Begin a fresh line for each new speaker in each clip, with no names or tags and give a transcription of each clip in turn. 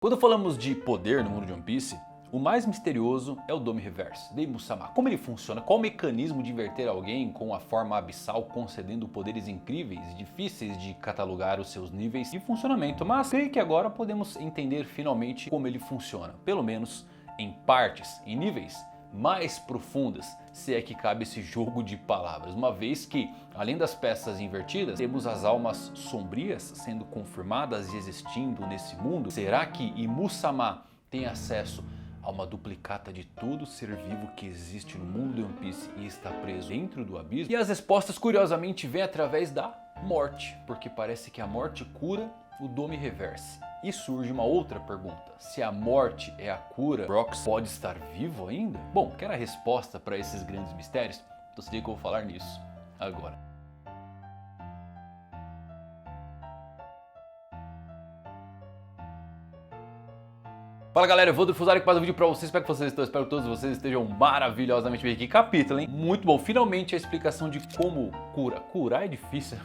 Quando falamos de poder no mundo de One Piece, o mais misterioso é o Dome Reverse, de Musama. Como ele funciona? Qual o mecanismo de inverter alguém com a forma abissal, concedendo poderes incríveis, difíceis de catalogar os seus níveis e funcionamento? Mas creio que agora podemos entender finalmente como ele funciona, pelo menos em partes, em níveis mais profundas, se é que cabe esse jogo de palavras, uma vez que, além das peças invertidas, temos as almas sombrias sendo confirmadas e existindo nesse mundo. Será que Imu-sama tem acesso a uma duplicata de todo ser vivo que existe no mundo de One Piece e está preso dentro do abismo? E as respostas curiosamente vêm através da morte, porque parece que a morte cura o Dome Reverse. E surge uma outra pergunta: se a morte é a cura, Rox pode estar vivo ainda? Bom, quer a resposta para esses grandes mistérios? Então se liga que eu vou falar nisso agora. Fala galera, eu vou Fusari com mais um vídeo pra vocês, espero que vocês estão, espero que todos vocês estejam maravilhosamente bem. Que capítulo, hein? Muito bom, finalmente a explicação de como curar é difícil,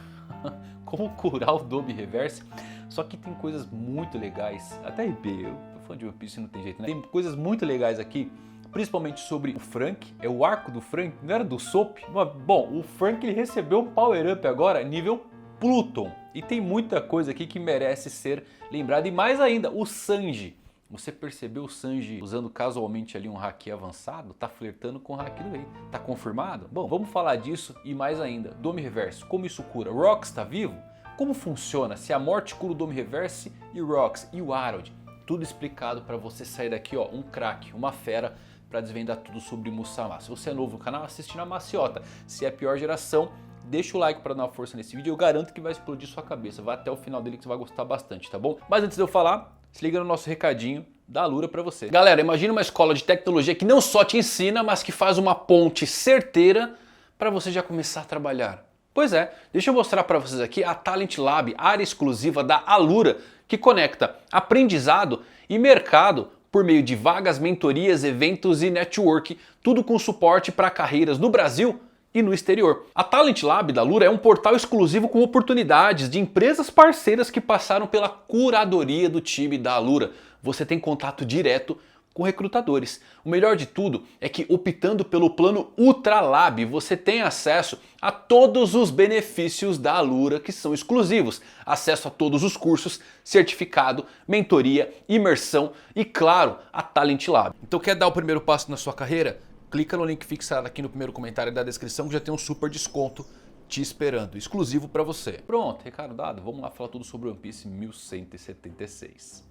como curar o Dome Reverse. Só que tem coisas muito legais, até arrepiei, eu tô fã de One Piece, não tem jeito, né? Tem coisas muito legais aqui, principalmente sobre o Frank, é o arco do Frank, não era do Soap? Bom, o Frank ele recebeu um Power Up agora, nível Pluton. E tem muita coisa aqui que merece ser lembrada, e mais ainda, o Sanji. Você percebeu o Sanji usando casualmente ali um haki avançado? Tá flertando com o haki do rei. Tá confirmado? Bom, vamos falar disso e mais ainda. Dome Reverse, como isso cura? Rox tá vivo? Como funciona? Se a morte cura o Dome Reverse e o Rox e o Harold? Tudo explicado para você sair daqui, ó, um craque, uma fera, para desvendar tudo sobre Musama. Se você é novo no canal, assiste na maciota. Se é a pior geração, deixa o like para dar uma força nesse vídeo. Eu garanto que vai explodir sua cabeça. Vai até o final dele que você vai gostar bastante, tá bom? Mas antes de eu falar, se liga no nosso recadinho da Alura para você. Galera, imagina uma escola de tecnologia que não só te ensina, mas que faz uma ponte certeira para você já começar a trabalhar. Pois é, deixa eu mostrar para vocês aqui a Talent Lab, área exclusiva da Alura, que conecta aprendizado e mercado por meio de vagas, mentorias, eventos e network, tudo com suporte para carreiras no Brasil e no exterior. A Talent Lab da Alura é um portal exclusivo com oportunidades de empresas parceiras que passaram pela curadoria do time da Alura. Você tem contato direto com recrutadores. O melhor de tudo é que, optando pelo plano Ultra Lab, você tem acesso a todos os benefícios da Alura que são exclusivos. Acesso a todos os cursos, certificado, mentoria, imersão e, claro, a Talent Lab. Então quer dar o primeiro passo na sua carreira? Clica no link fixado aqui no primeiro comentário da descrição que já tem um super desconto te esperando, exclusivo para você. Pronto, recado dado, vamos lá falar tudo sobre One Piece 1176.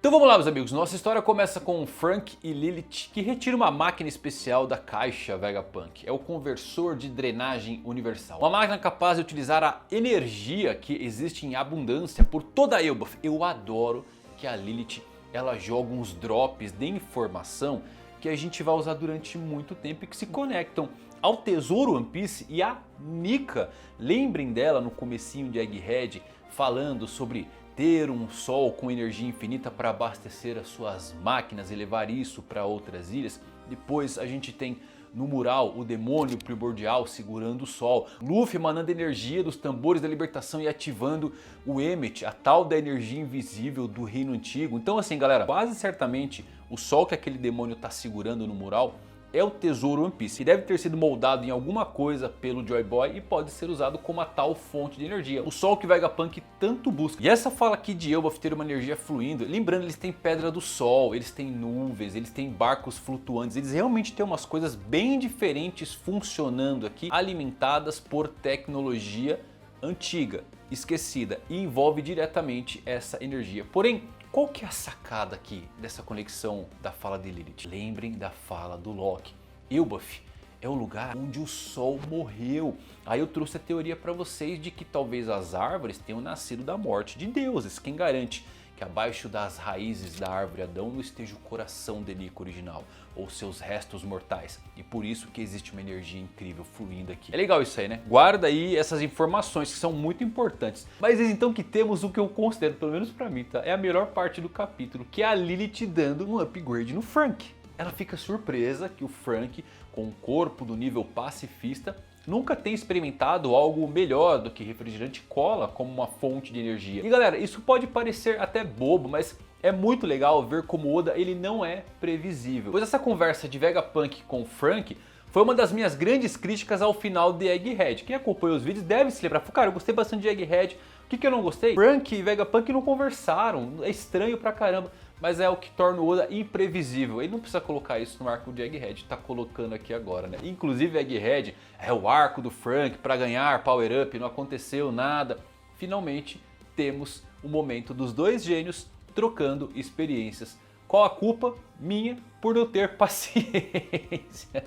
Então vamos lá, meus amigos, nossa história começa com Frank e Lilith que retiram uma máquina especial da caixa Vegapunk. É o conversor de drenagem universal. Uma máquina capaz de utilizar a energia que existe em abundância por toda a Elbaf. Eu adoro que a Lilith ela joga uns drops de informação que a gente vai usar durante muito tempo e que se conectam ao tesouro One Piece e a Nika. Lembrem dela no comecinho de Egghead falando sobre ter um sol com energia infinita para abastecer as suas máquinas e levar isso para outras ilhas. Depois a gente tem no mural o demônio primordial segurando o sol, Luffy emanando energia dos tambores da libertação e ativando o Emmet, a tal da energia invisível do reino antigo. Então assim galera, quase certamente o sol que aquele demônio está segurando no mural é o tesouro One Piece, que deve ter sido moldado em alguma coisa pelo Joy Boy e pode ser usado como a tal fonte de energia, o sol que Vegapunk tanto busca. E essa fala aqui de Elbaf ter uma energia fluindo, lembrando, eles têm pedra do sol, eles têm nuvens, eles têm barcos flutuantes, eles realmente têm umas coisas bem diferentes funcionando aqui, alimentadas por tecnologia antiga, esquecida, e envolve diretamente essa energia. Porém, qual que é a sacada aqui dessa conexão da fala de Lilith? Lembrem da fala do Loki. Elbaf é o lugar onde o sol morreu. Aí eu trouxe a teoria para vocês de que talvez as árvores tenham nascido da morte de deuses. Quem garante que abaixo das raízes da árvore Adão não esteja o coração de Nika original, ou seus restos mortais, e por isso que existe uma energia incrível fluindo aqui. É legal isso aí, né? Guarda aí essas informações que são muito importantes. Mas então que temos o que eu considero, pelo menos pra mim, tá? É a melhor parte do capítulo, que é a Lilith dando um upgrade no Frank. Ela fica surpresa que o Frank, com o corpo do nível pacifista, nunca tem experimentado algo melhor do que refrigerante cola como uma fonte de energia. E galera, isso pode parecer até bobo, mas é muito legal ver como Oda ele não é previsível. Pois essa conversa de Vegapunk com Franky foi uma das minhas grandes críticas ao final de Egghead. Quem acompanha os vídeos deve se lembrar. Cara, eu gostei bastante de Egghead. O que eu não gostei? Franky e Vegapunk não conversaram. É estranho pra caramba. Mas é o que torna o Oda imprevisível. Ele não precisa colocar isso no arco de Egghead. Tá colocando aqui agora, né? Inclusive Egghead é o arco do Franky pra ganhar Power Up. Não aconteceu nada. Finalmente temos o momento dos dois gênios trocando experiências. Qual a culpa? Minha, por não ter paciência.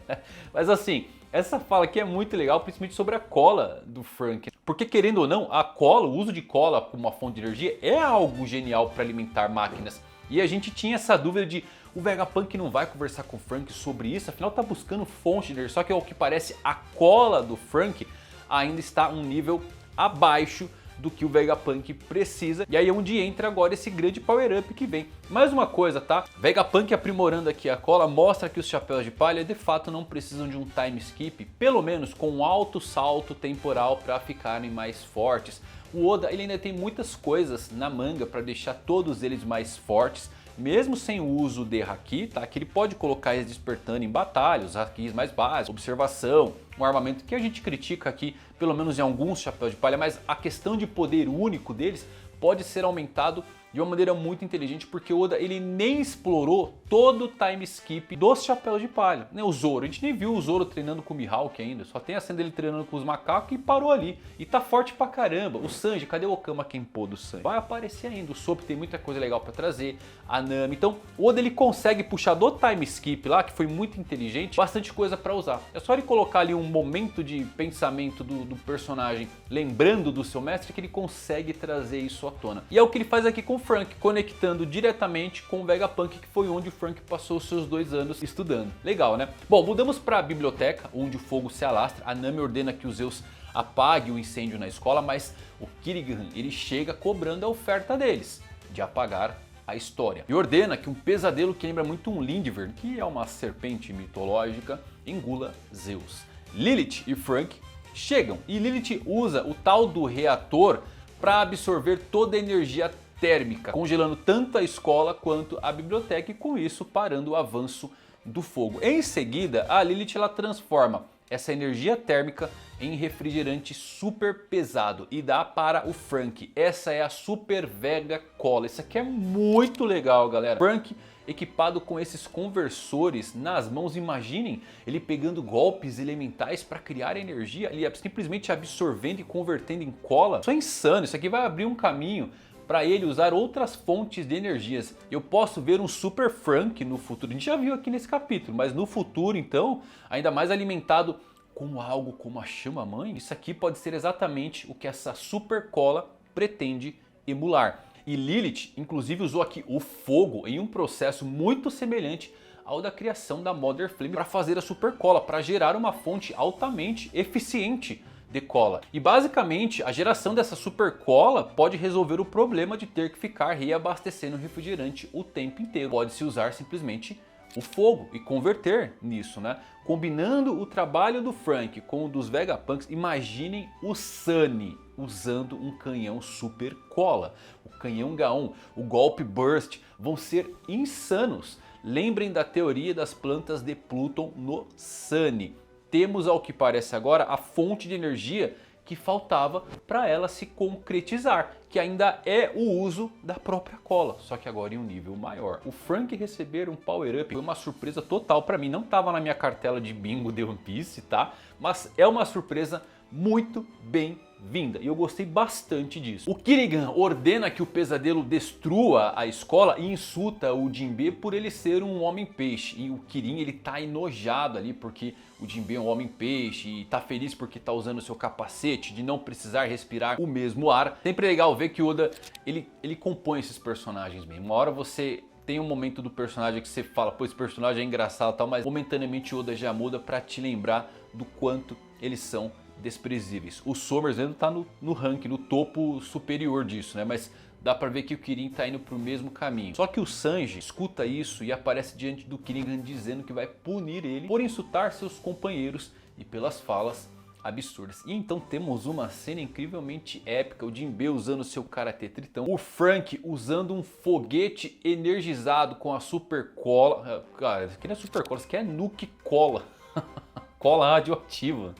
Mas assim, essa fala aqui é muito legal, principalmente sobre a cola do Franky. Porque querendo ou não, a cola, o uso de cola como uma fonte de energia é algo genial para alimentar máquinas. E a gente tinha essa dúvida de o Vegapunk não vai conversar com o Franky sobre isso, afinal tá buscando fonte de energia. Só que ao que parece a cola do Franky ainda está um nível abaixo do que o Vegapunk precisa. E aí é onde entra agora esse grande power up que vem. Mais uma coisa, tá? Vegapunk aprimorando aqui a cola mostra que os chapéus de palha de fato não precisam de um time skip, pelo menos com um alto salto temporal para ficarem mais fortes. O Oda ele ainda tem muitas coisas na manga para deixar todos eles mais fortes, mesmo sem o uso de Haki, tá? Que ele pode colocar eles despertando em batalha, os Hakis mais básicos, observação, um armamento que a gente critica aqui, pelo menos em alguns chapéus de palha, mas a questão de poder único deles pode ser aumentado de uma maneira muito inteligente, porque o Oda ele nem explorou todo o time skip dos chapéus de palha. O Zoro, a gente nem viu o Zoro treinando com o Mihawk ainda, só tem a cena dele treinando com os macacos e parou ali. E tá forte pra caramba. O Sanji, cadê o Okama Kenpo do Sanji? Vai aparecer ainda, o Sop tem muita coisa legal pra trazer, a Nami. Então o Oda ele consegue puxar do time skip lá, que foi muito inteligente, bastante coisa pra usar. É só ele colocar ali um momento de pensamento do personagem, lembrando do seu mestre, que ele consegue trazer isso à tona. E é o que ele faz aqui com o Franky, conectando diretamente com o Vegapunk, que foi onde o Franky passou os seus 2 anos estudando. Legal, né? Bom, mudamos para a biblioteca, onde o fogo se alastra. A Nami ordena que os Zeus apague o incêndio na escola, mas o Kirigan ele chega cobrando a oferta deles, de apagar a história. E ordena que um pesadelo que lembra muito um Lindvern, que é uma serpente mitológica, engula Zeus. Lilith e Franky chegam e Lilith usa o tal do reator para absorver toda a energia térmica, congelando tanto a escola quanto a biblioteca e com isso parando o avanço do fogo. Em seguida, a Lilith ela transforma essa energia térmica em refrigerante super pesado e dá para o Franky. Essa é a Super Vega Cola. Isso aqui é muito legal, galera. Franky equipado com esses conversores nas mãos, imaginem ele pegando golpes elementais para criar energia, ele simplesmente absorvendo e convertendo em cola. Isso é insano, isso aqui vai abrir um caminho para ele usar outras fontes de energias. Eu posso ver um Super Franky no futuro, a gente já viu aqui nesse capítulo, mas no futuro então, ainda mais alimentado com algo como a chama-mãe, isso aqui pode ser exatamente o que essa Super Cola pretende emular. E Lilith inclusive usou aqui o fogo em um processo muito semelhante ao da criação da Mother Flame para fazer a Super Cola, para gerar uma fonte altamente eficiente de cola. E basicamente a geração dessa super cola pode resolver o problema de ter que ficar reabastecendo o refrigerante o tempo inteiro. Pode-se usar simplesmente o fogo e converter nisso, né? Combinando o trabalho do Franky com o dos Vegapunks, imaginem o Sunny usando um canhão super cola. O canhão Gaon, o golpe Burst vão ser insanos. Lembrem da teoria das plantas de Pluton no Sunny. Temos ao que parece agora a fonte de energia que faltava para ela se concretizar, que ainda é o uso da própria cola, só que agora em um nível maior. O Franky receber um power up foi uma surpresa total para mim, não estava na minha cartela de bingo de One Piece, tá? Mas é uma surpresa muito bem-vinda e eu gostei bastante disso. O Kirigan ordena que o pesadelo destrua a escola e insulta o Jinbe por ele ser um homem-peixe. E o Kirin ele tá enojado ali porque o Jinbe é um homem-peixe e tá feliz porque tá usando o seu capacete de não precisar respirar o mesmo ar. Sempre é legal ver que o Oda ele compõe esses personagens mesmo. Uma hora você tem um momento do personagem que você fala, pô, esse personagem é engraçado e tal, mas momentaneamente o Oda já muda pra te lembrar do quanto eles são desprezíveis. O Somers ainda tá no ranking, no topo superior disso, né? Mas dá pra ver que o Kirin tá indo pro mesmo caminho. Só que o Sanji escuta isso e aparece diante do Kirigan dizendo que vai punir ele por insultar seus companheiros e pelas falas absurdas. E então temos uma cena incrivelmente épica, o Jinbe usando seu Karate Tritão, o Frank usando um foguete energizado com a Super Cola. Cara, isso aqui não é Super Cola, isso aqui é Nuke Cola. Cola radioativa.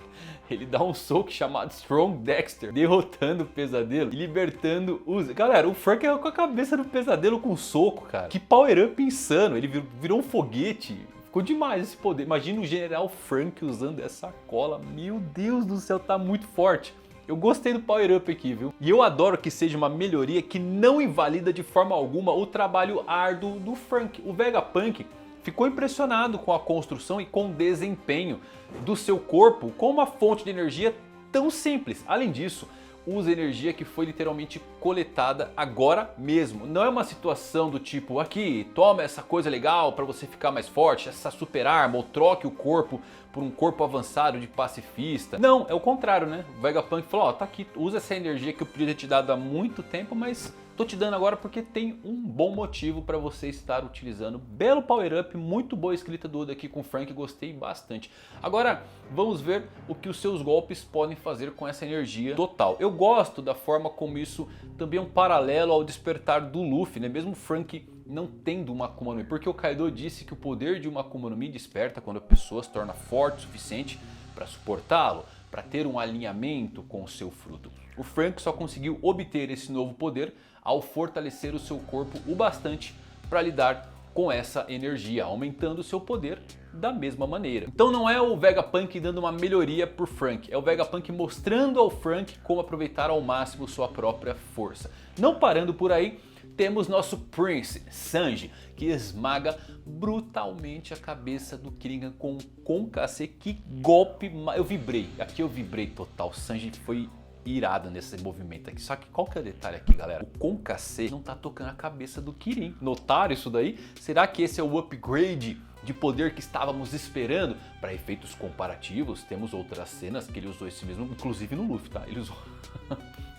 Ele dá um soco chamado Strong Dexter, derrotando o Pesadelo e libertando os... Galera, o Frank é com a cabeça do Pesadelo com soco, cara. Que power-up insano, ele virou um foguete. Ficou demais esse poder. Imagina o General Frank usando essa cola. Meu Deus do céu, tá muito forte. Eu gostei do power-up aqui, viu? E eu adoro que seja uma melhoria que não invalida de forma alguma o trabalho árduo do Frank. O Vegapunk ficou impressionado com a construção e com o desempenho do seu corpo com uma fonte de energia tão simples. Além disso, usa energia que foi literalmente coletada agora mesmo. Não é uma situação do tipo, aqui, toma essa coisa legal para você ficar mais forte, essa super arma, ou troque o corpo por um corpo avançado de pacifista. Não, é o contrário, né? O Vegapunk falou, ó, tá aqui, usa essa energia que eu podia ter te dado há muito tempo, mas tô te dando agora porque tem um bom motivo para você estar utilizando. Belo power-up, muito boa escrita do Oda aqui com o Frank, gostei bastante. Agora, vamos ver o que os seus golpes podem fazer com essa energia total. Eu gosto da forma como isso também é um paralelo ao despertar do Luffy, né? Mesmo o Frank não tendo uma Akuma no Mi, porque o Kaido disse que o poder de uma Akuma no Mi desperta quando a pessoa se torna forte o suficiente para suportá-lo, para ter um alinhamento com o seu fruto. O Frank só conseguiu obter esse novo poder ao fortalecer o seu corpo o bastante para lidar com essa energia, aumentando o seu poder da mesma maneira. Então não é o Vegapunk dando uma melhoria por Frank, é o Vegapunk mostrando ao Frank como aproveitar ao máximo sua própria força. Não parando por aí, temos nosso Prince, Sanji, que esmaga brutalmente a cabeça do Kiringan com um Konkase. Que golpe, eu vibrei, aqui eu vibrei total, Sanji foi irado nesse movimento aqui. Só que qual que é o detalhe aqui, galera? O Konkase não tá tocando a cabeça do Kirin. Notaram isso daí? Será que esse é o upgrade de poder que estávamos esperando? Para efeitos comparativos, temos outras cenas que ele usou esse mesmo, inclusive no Luffy, tá?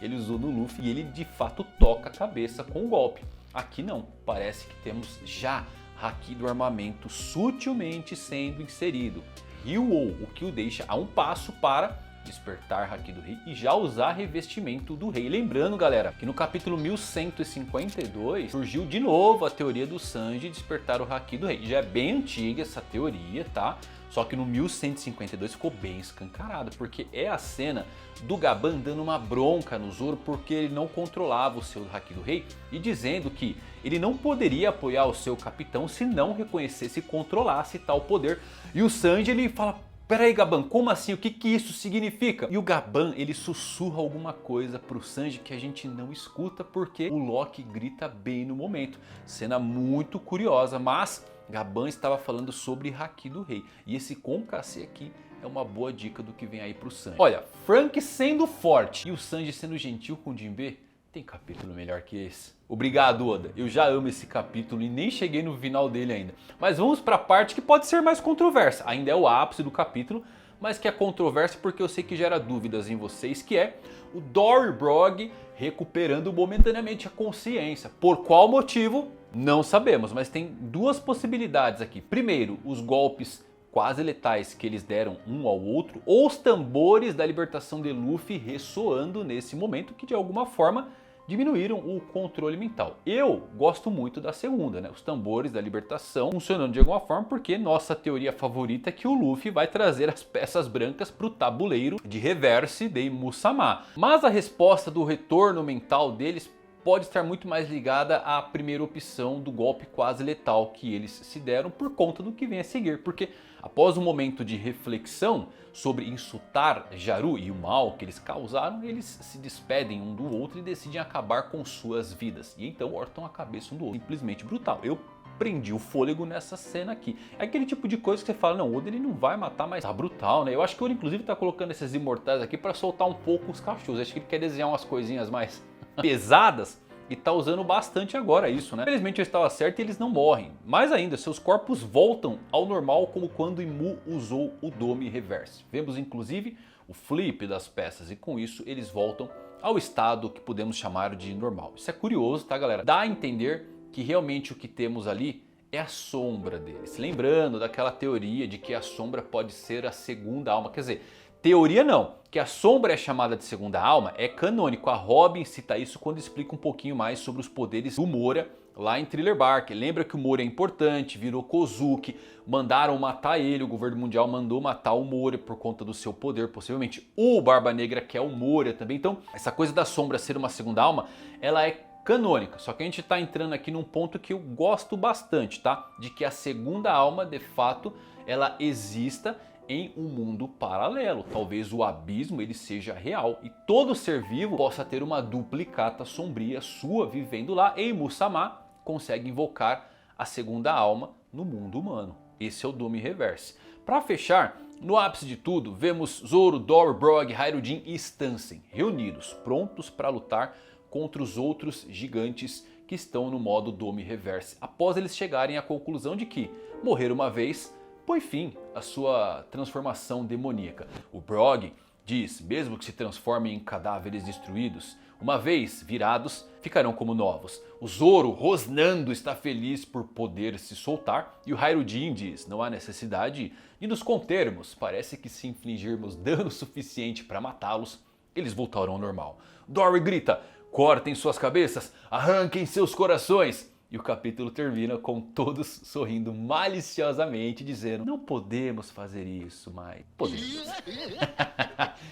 Ele usou no Luffy e ele de fato toca a cabeça com o golpe. Aqui não, parece que temos já Haki do armamento sutilmente sendo inserido. Ryu-Oh, o que o deixa a um passo para despertar Haki do Rei e já usar revestimento do rei. Lembrando, galera, que no capítulo 1152 surgiu de novo a teoria do Sanji despertar o Haki do Rei. Já é bem antiga essa teoria, tá? Só que no 1152 ficou bem escancarado, porque é a cena do Gaban dando uma bronca no Zoro porque ele não controlava o seu Haki do Rei e dizendo que ele não poderia apoiar o seu capitão se não reconhecesse e controlasse tal poder. E o Sanji, ele fala: peraí, Gaban, como assim? O que isso significa? E o Gaban, ele sussurra alguma coisa pro Sanji que a gente não escuta porque o Loki grita bem no momento. Cena muito curiosa, mas Gaban estava falando sobre Haki do Rei. E esse Konkase aqui é uma boa dica do que vem aí pro Sanji. Olha, Frank sendo forte e o Sanji sendo gentil com o Jinbe, tem capítulo melhor que esse? Obrigado, Oda. Eu já amo esse capítulo e nem cheguei no final dele ainda. Mas vamos para a parte que pode ser mais controversa. Ainda é o ápice do capítulo, mas que é controversa porque eu sei que gera dúvidas em vocês, que é o Dory Brog recuperando momentaneamente a consciência. Por qual motivo? Não sabemos, mas tem duas possibilidades aqui. Primeiro, os golpes quase letais que eles deram um ao outro, ou os tambores da libertação de Luffy ressoando nesse momento, que de alguma forma diminuíram o controle mental. Eu gosto muito da segunda, né? Os tambores da libertação funcionando de alguma forma, porque nossa teoria favorita é que o Luffy vai trazer as peças brancas para o tabuleiro de reverse de Musama. Mas a resposta do retorno mental deles pode estar muito mais ligada à primeira opção do golpe quase letal que eles se deram por conta do que vem a seguir. Porque após um momento de reflexão sobre insultar Jaru e o mal que eles causaram, eles se despedem um do outro e decidem acabar com suas vidas. E então cortam a cabeça um do outro. Simplesmente brutal. Eu prendi o fôlego nessa cena aqui. É aquele tipo de coisa que você fala, não, o Oda ele não vai matar, mas tá brutal, né? Eu acho que o Oda inclusive tá colocando esses imortais aqui para soltar um pouco os cachorros. Acho que ele quer desenhar umas coisinhas mais pesadas e tá usando bastante agora isso, né? Infelizmente eu estava certo e eles não morrem. Mais ainda, seus corpos voltam ao normal como quando Imu usou o Dome Reverse. Vemos inclusive o flip das peças e com isso eles voltam ao estado que podemos chamar de normal. Isso é curioso, tá, galera? Dá a entender que realmente o que temos ali é a sombra deles. Lembrando daquela teoria de que a sombra pode ser a segunda alma. Quer dizer, teoria não. Que a sombra é chamada de segunda alma é canônico. A Robin cita isso quando explica um pouquinho mais sobre os poderes do Moura lá em Thriller Bark. Lembra que o Moura é importante, virou Kozuki, mandaram matar ele, o governo mundial mandou matar o Moura por conta do seu poder, possivelmente o Barba Negra, que é o Moura também. Então essa coisa da sombra ser uma segunda alma, ela é canônica, só que a gente está entrando aqui num ponto que eu gosto bastante, tá? De que a segunda alma, de fato, ela exista em um mundo paralelo. Talvez o abismo ele seja real e todo ser vivo possa ter uma duplicata sombria sua vivendo lá. E Musama consegue invocar a segunda alma no mundo humano. Esse é o Dome Reverse. Para fechar, no ápice de tudo, vemos Zoro, Dory, Brog, Hyrudin e Stansen reunidos, prontos para lutar contra os outros gigantes que estão no modo Dome Reverse, após eles chegarem à conclusão de que morrer uma vez põe fim à sua transformação demoníaca. O Brog diz, mesmo que se transformem em cadáveres destruídos, uma vez virados, ficarão como novos. O Zoro, rosnando, está feliz por poder se soltar. E o Hyrudin diz, não há necessidade de nos contermos. Parece que se infligirmos dano suficiente para matá-los, eles voltarão ao normal. Dory grita, cortem suas cabeças, arranquem seus corações. E o capítulo termina com todos sorrindo maliciosamente, dizendo, não podemos fazer isso, mas podemos.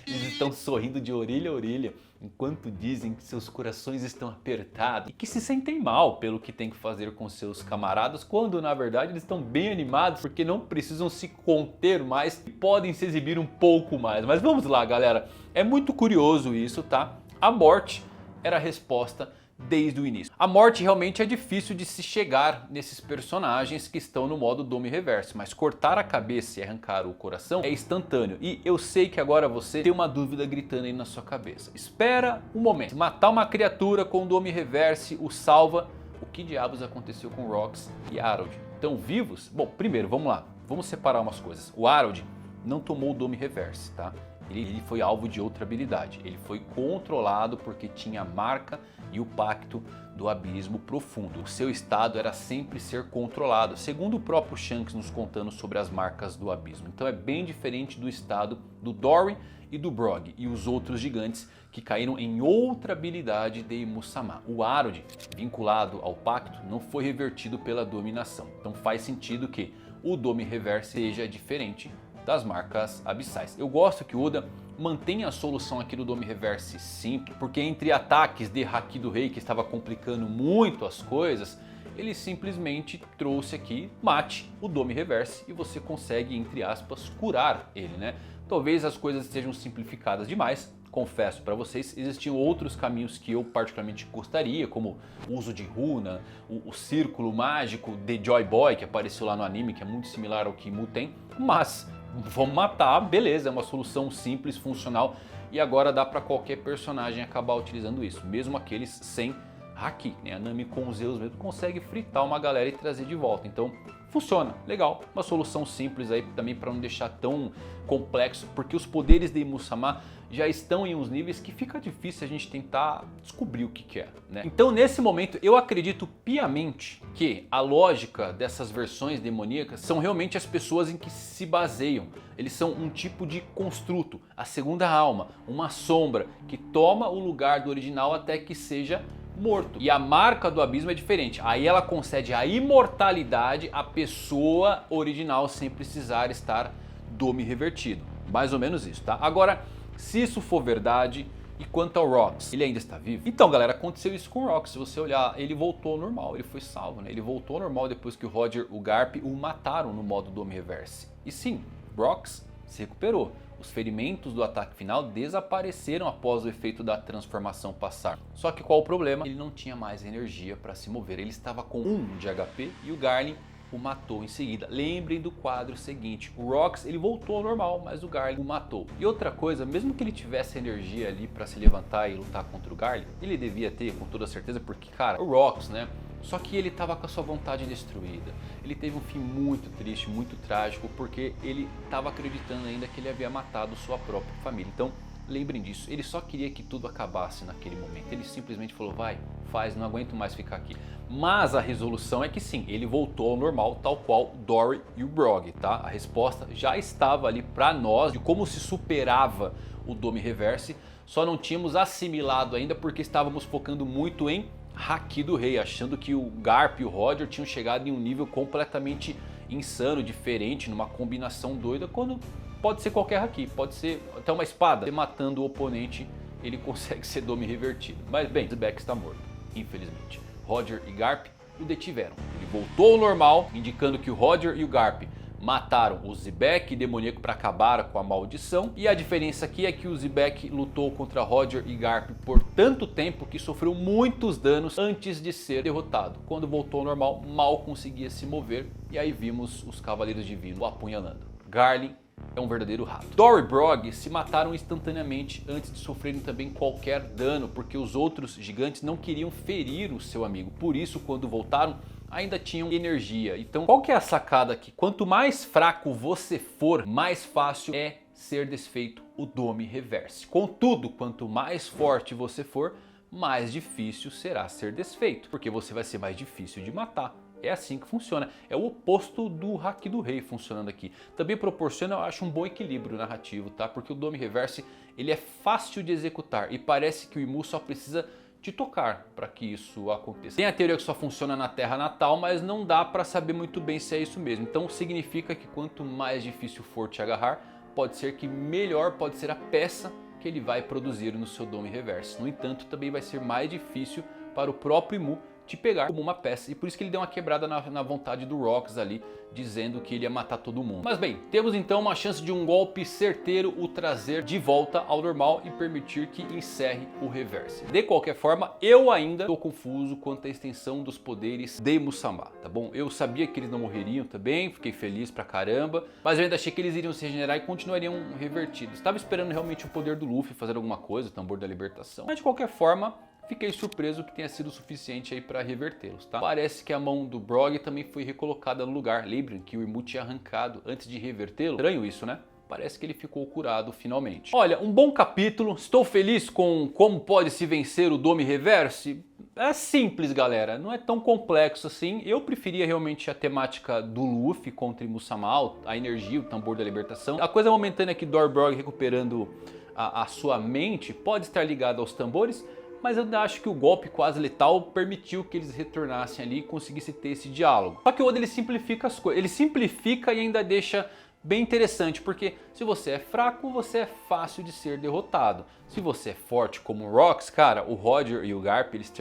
Eles estão sorrindo de orelha a orelha, enquanto dizem que seus corações estão apertados e que se sentem mal pelo que tem que fazer com seus camaradas, quando na verdade eles estão bem animados porque não precisam se conter mais e podem se exibir um pouco mais. Mas vamos lá, galera, é muito curioso isso, tá? A morte era a resposta desde o início. A morte realmente é difícil de se chegar nesses personagens que estão no modo Dome Reverse, mas cortar a cabeça e arrancar o coração é instantâneo. E eu sei que agora você tem uma dúvida gritando aí na sua cabeça. Espera um momento. Matar uma criatura com o Dome Reverse o salva? O que diabos aconteceu com Rox e Harold? Estão vivos? Bom, primeiro, vamos lá. Vamos separar umas coisas. O Harold não tomou o Dome Reverse, tá? Ele foi alvo de outra habilidade. Ele foi controlado porque tinha a marca e o pacto do abismo profundo. O seu estado era sempre ser controlado, segundo o próprio Shanks nos contando sobre as marcas do abismo. Então é bem diferente do estado do Dory e do Brog e os outros gigantes que caíram em outra habilidade de Musama. O Harold, vinculado ao pacto, não foi revertido pela dominação. Então faz sentido que o Dome Reverse seja diferente das marcas abissais. Eu gosto que o Oda mantenha a solução aqui do Dome Reverse simples, porque entre ataques de Haki do Rei que estava complicando muito as coisas, ele simplesmente trouxe aqui, mate o Dome Reverse e você consegue, entre aspas, curar ele, né? Talvez as coisas sejam simplificadas demais, confesso para vocês, existiam outros caminhos que eu particularmente gostaria, como o uso de runa, o círculo mágico de Joy Boy que apareceu lá no anime, que é muito similar ao que Mu tem, mas vamos matar, beleza, é uma solução simples, funcional e agora dá para qualquer personagem acabar utilizando isso, mesmo aqueles sem Haki, né? A Nami com os Zeus mesmo consegue fritar uma galera e trazer de volta, então funciona, legal, uma solução simples aí também para não deixar tão complexo, porque os poderes de Musama já estão em uns níveis que fica difícil a gente tentar descobrir o que é, né? Então nesse momento eu acredito piamente que a lógica dessas versões demoníacas são realmente as pessoas em que se baseiam. Eles são um tipo de construto, a segunda alma, uma sombra que toma o lugar do original até que seja morto. E a marca do abismo é diferente. Aí ela concede a imortalidade à pessoa original sem precisar estar Dome revertido. Mais ou menos isso, tá? Agora, se isso for verdade, e quanto ao Rox, ele ainda está vivo? Então, galera, aconteceu isso com o Rox. Se você olhar, ele voltou ao normal, ele foi salvo, né? Ele voltou ao normal depois que o Roger, o Garp, o mataram no modo Dome Reverse. E sim, Rox se recuperou. Os ferimentos do ataque final desapareceram após o efeito da transformação passar. Só que qual o problema? Ele não tinha mais energia para se mover. Ele estava com 1 de HP e o Garlin o matou em seguida. Lembrem do quadro seguinte, o Rox ele voltou ao normal, mas o Garlin o matou. E outra coisa, mesmo que ele tivesse energia ali para se levantar e lutar contra o Garlin, ele devia ter com toda certeza, porque cara, o Rox, né? Só que ele estava com a sua vontade destruída. Ele teve um fim muito triste, muito trágico, porque ele estava acreditando ainda que ele havia matado sua própria família. Então lembrem disso, ele só queria que tudo acabasse naquele momento. Ele simplesmente falou, vai, faz, não aguento mais ficar aqui. Mas a resolução é que sim, ele voltou ao normal, tal qual o Dory e o Brog, tá? A resposta já estava ali para nós de como se superava o Dome Reverse, só não tínhamos assimilado ainda porque estávamos focando muito em Haki do Rei, achando que o Garp e o Roger tinham chegado em um nível completamente insano, diferente, numa combinação doida, quando pode ser qualquer Haki, pode ser até uma espada. Matando o oponente, ele consegue ser Dome revertido. Mas bem, Zebek está morto, infelizmente. Roger e Garp o detiveram. Ele voltou ao normal, indicando que o Roger e o Garp mataram o Zebek demoníaco para acabar com a maldição. E a diferença aqui é que o Zebek lutou contra Roger e Garp por tanto tempo que sofreu muitos danos antes de ser derrotado. Quando voltou ao normal, mal conseguia se mover. E aí vimos os Cavaleiros Divinos o apunhalando. Garlin é um verdadeiro rato. Dory e Brog se mataram instantaneamente antes de sofrerem também qualquer dano, porque os outros gigantes não queriam ferir o seu amigo. Por isso, quando voltaram, ainda tinham energia. Então, qual que é a sacada aqui? Quanto mais fraco você for, mais fácil é ser desfeito o Dome Reverse. Contudo, quanto mais forte você for, mais difícil será ser desfeito, porque você vai ser mais difícil de matar. É assim que funciona, é o oposto do Haki do Rei funcionando aqui. Também proporciona, eu acho, um bom equilíbrio narrativo, tá? Porque o Dome Reverse, ele é fácil de executar e parece que o Imu só precisa te tocar para que isso aconteça. Tem a teoria que só funciona na terra natal, mas não dá para saber muito bem se é isso mesmo. Então significa que quanto mais difícil for te agarrar, pode ser que melhor pode ser a peça que ele vai produzir no seu Dome Reverse. No entanto, também vai ser mais difícil para o próprio Imu te pegar como uma peça, e por isso que ele deu uma quebrada na vontade do Rox ali, dizendo que ele ia matar todo mundo. Mas bem, temos então uma chance de um golpe certeiro o trazer de volta ao normal e permitir que encerre o Reverse. De qualquer forma, eu ainda estou confuso quanto à extensão dos poderes de Musama, tá bom? Eu sabia que eles não morreriam também, fiquei feliz pra caramba, mas eu ainda achei que eles iriam se regenerar e continuariam revertidos. Estava esperando realmente o poder do Luffy fazer alguma coisa, o tambor da libertação, mas de qualquer forma, fiquei surpreso que tenha sido suficiente aí para revertê-los, tá? Parece que a mão do Brog também foi recolocada no lugar. Lembrem que o Imu tinha arrancado antes de revertê-lo. Estranho isso, né? Parece que ele ficou curado finalmente. Olha, um bom capítulo. Estou feliz com como pode se vencer o Dome Reverse. É simples, galera. Não é tão complexo assim. Eu preferia realmente a temática do Luffy contra Musama, a energia, o tambor da libertação. A coisa momentânea é que Dory Brog recuperando a sua mente pode estar ligada aos tambores, mas eu acho que o golpe quase letal permitiu que eles retornassem ali e conseguissem ter esse diálogo. Só que o Oda ele simplifica as coisas, ele simplifica e ainda deixa bem interessante, porque se você é fraco, você é fácil de ser derrotado. Se você é forte como o Rox, cara, o Roger e o Garp, eles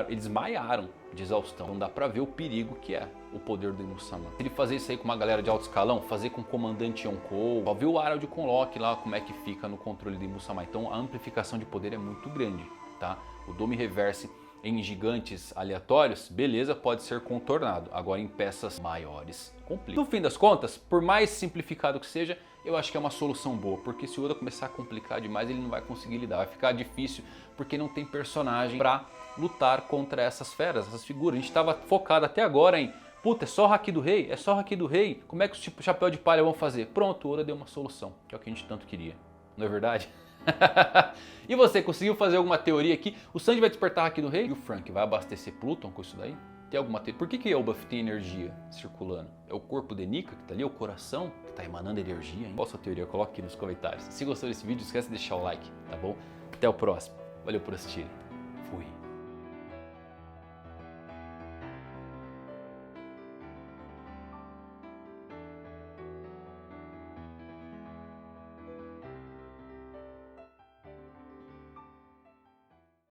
desmaiaram de exaustão. Não dá pra ver o perigo que é o poder do Imu-sama. Se ele fazer isso aí com uma galera de alto escalão, fazer com o comandante Yonkou, ó, ver o Araldi com Loki lá, como é que fica no controle do Imu-sama. Então a amplificação de poder é muito grande, tá? O Dome Reverse em gigantes aleatórios, beleza, pode ser contornado. Agora em peças maiores, complica. No fim das contas, por mais simplificado que seja, eu acho que é uma solução boa. Porque se o Oda começar a complicar demais, ele não vai conseguir lidar. Vai ficar difícil porque não tem personagem pra lutar contra essas feras, essas figuras. A gente estava focado até agora em puta, é só o Haki do Rei? É só o Haki do Rei? Como é que os Chapéu de Palha vão fazer? Pronto, o Oda deu uma solução, que é o que a gente tanto queria. Não é verdade? E você, conseguiu fazer alguma teoria aqui? O Sanji vai despertar Haki do Rei? E o Frank vai abastecer Pluton com isso daí? Tem alguma teoria? Por que Elbaf tem energia circulando? É o corpo de Nika que tá ali? É o coração que tá emanando energia? Hein? Qual a sua teoria? Coloque aqui nos comentários. Se gostou desse vídeo, não esquece de deixar o like, tá bom? Até o próximo. Valeu por assistir. Fui.